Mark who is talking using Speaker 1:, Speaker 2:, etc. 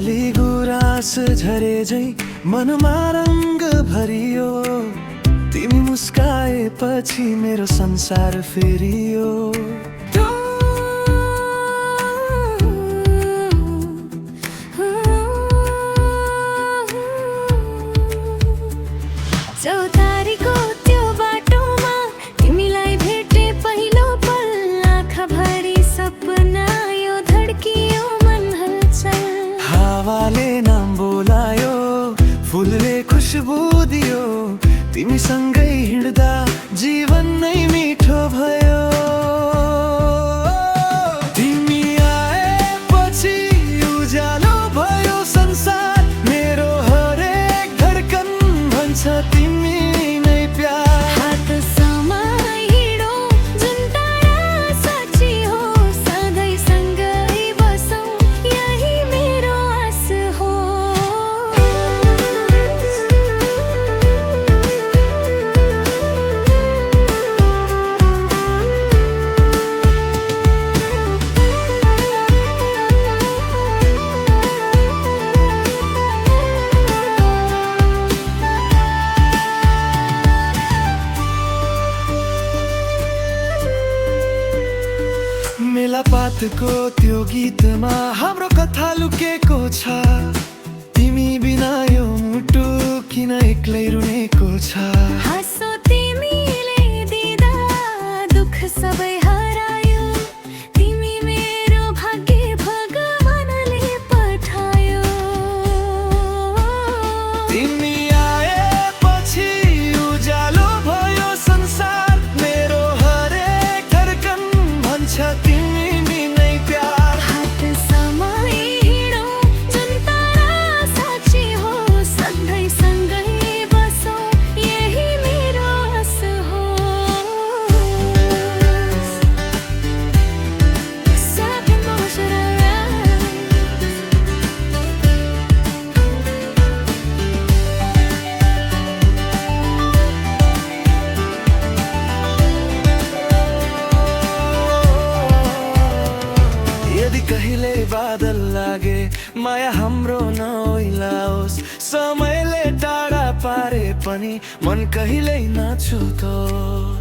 Speaker 1: काली गुराँस झरे झै मनमा रंग भरियो। तिमी मुस्काएपछि मेरो संसार फेरियो।
Speaker 2: चौतारीको त्यो बाटोमा तिमीलाई भेटे पहिलो पल, आँखाभरि सपना यो धड्कियो मन हलचल।
Speaker 1: हावाले नाम बोलायो, फुलले खुशबू दियो, तिमीसँगै हिँड्दा जीवन नै मिठो भयो। तिमी आएपछि उज्यालो भयो संसार, मेरो हरेक धड्कन भन्छ तिमी नै प्यार।
Speaker 2: हात समाई हिँडौ जुन टाढा साँची हो, सधैँ सँगै बसौँ यही मेरो आस हो।
Speaker 1: मेलापातको त्यो गीतमा हाम्रो कथा लुकेको छ। तिमी बिना यो मुटु किन एक्लै रुनेको छ।
Speaker 2: हाँसो तिमीले दिँदा दुःख सबै हरायो, तिमी मेरो भाग्य भगवानले पठायो।
Speaker 1: तिमी आएपछि उज्यालो भयो संसार, मेरो हरेक धड्कन भन्छ तिमी नै प्यार।
Speaker 2: हात समाई हिँडौ जुन टाढा साँची हो, सधैँ सँगै बसौँ यही मेरो आस हो। Sabemos
Speaker 1: यदि कहिले बादल लागे माया हाम्रो नओइलाओस्, समयले टाढा पारे पनि मन कहिल्यै नछुटोस्।